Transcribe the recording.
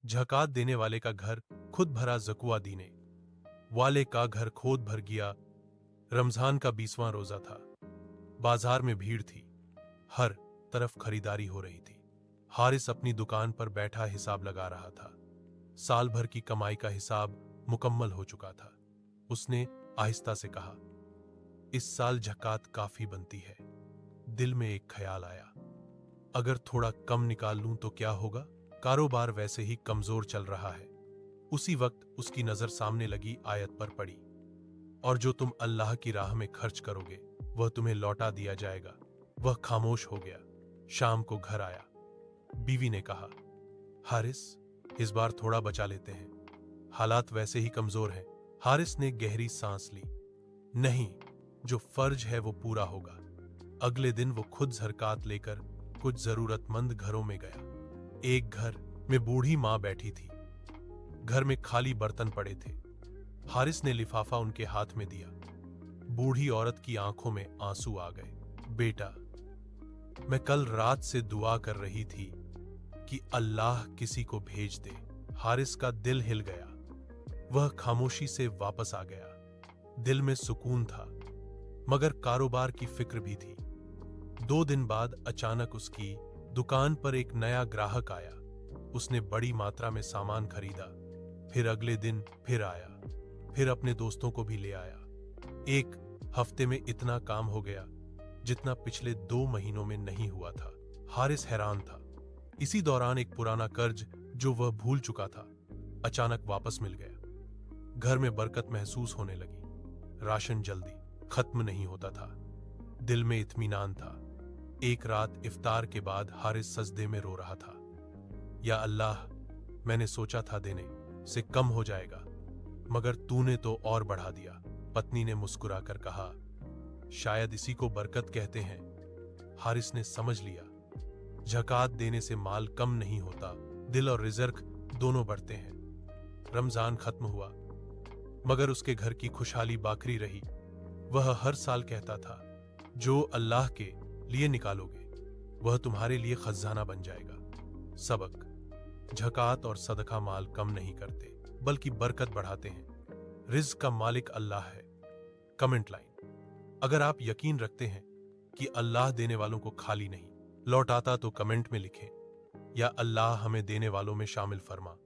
झकात देने वाले का घर खुद भरा जकुआ दीने वाले का घर खोद भर गया। रमजान का 20वां रोजा था। बाजार में भीड़ थी, हर तरफ खरीदारी हो रही थी। हारिस अपनी दुकान पर बैठा हिसाब लगा रहा था। साल भर की कमाई का हिसाब मुकम्मल हो चुका था। उसने आहिस्ता से कहा, इस साल झकात काफी बनती है। दिल में एक ख्याल आया, अगर थोड़ा कम निकाल लूं तो क्या होगा? कारोबार वैसे ही कमजोर चल रहा है। उसी वक्त उसकी नजर सामने लगी आयत पर पड़ी, और जो तुम अल्लाह की राह में खर्च करोगे वह तुम्हें लौटा दिया जाएगा। वह खामोश हो गया। शाम को घर आया। बीवी ने कहा, हारिस, इस बार थोड़ा बचा लेते हैं, हालात वैसे ही कमजोर हैं। हारिस ने गहरी सांस ली। नहीं, जो फर्ज है वो पूरा होगा। अगले दिन वो खुद ज़कात लेकर कुछ जरूरतमंद घरों में गया। एक घर में बूढ़ी मां बैठी थी। घर में खाली बर्तन पड़े थे। हारिस ने लिफाफा उनके हाथ में दिया। बूढ़ी औरत की आंखों में आंसू आ गए। बेटा, मैं कल रात से दुआ कर रही थी कि अल्लाह किसी को भेज दे। हारिस का दिल हिल गया। वह खामोशी से वापस आ गया। दिल में सुकून था, मगर कारोबार की फिक्र भी थी। 2 दिन बाद अचानक उसकी दुकान पर एक नया ग्राहक आया। उसने बड़ी मात्रा में सामान खरीदा। फिर अगले दिन फिर आया। फिर अपने दोस्तों को भी ले आया। एक हफ्ते में इतना काम हो गया जितना पिछले 2 महीनों में नहीं हुआ था। हारिस हैरान था। इसी दौरान एक पुराना कर्ज जो वह भूल चुका था, अचानक वापस मिल गया। घर में बरकत महसूस होने लगी। राशन जल्दी खत्म नहीं होता था। दिल में इत्मीनान था। एक रात इफ्तार के बाद हारिस सजदे में रो रहा था। या अल्लाह, मैंने सोचा था देने से कम हो जाएगा, मगर तूने तो और बढ़ा दिया। पत्नी ने मुस्कुराकर कहा, शायद इसी को बरकत कहते हैं। हारिस ने समझ लिया, झकात देने से माल कम नहीं होता, दिल और रिज़्क दोनों बढ़ते हैं। रमजान खत्म हुआ, मगर उसके घर की खुशहाली बाकरी रही। वह हर साल कहता था, जो अल्लाह के लिए निकालोगे वह तुम्हारे लिए खजाना बन जाएगा। सबक, झकात और सदका माल कम नहीं करते, बल्कि बरकत बढ़ाते हैं। रिज़्क का मालिक अल्लाह है। कमेंट लाइन, अगर आप यकीन रखते हैं कि अल्लाह देने वालों को खाली नहीं लौटाता तो कमेंट में लिखें, या अल्लाह हमें देने वालों में शामिल फरमा।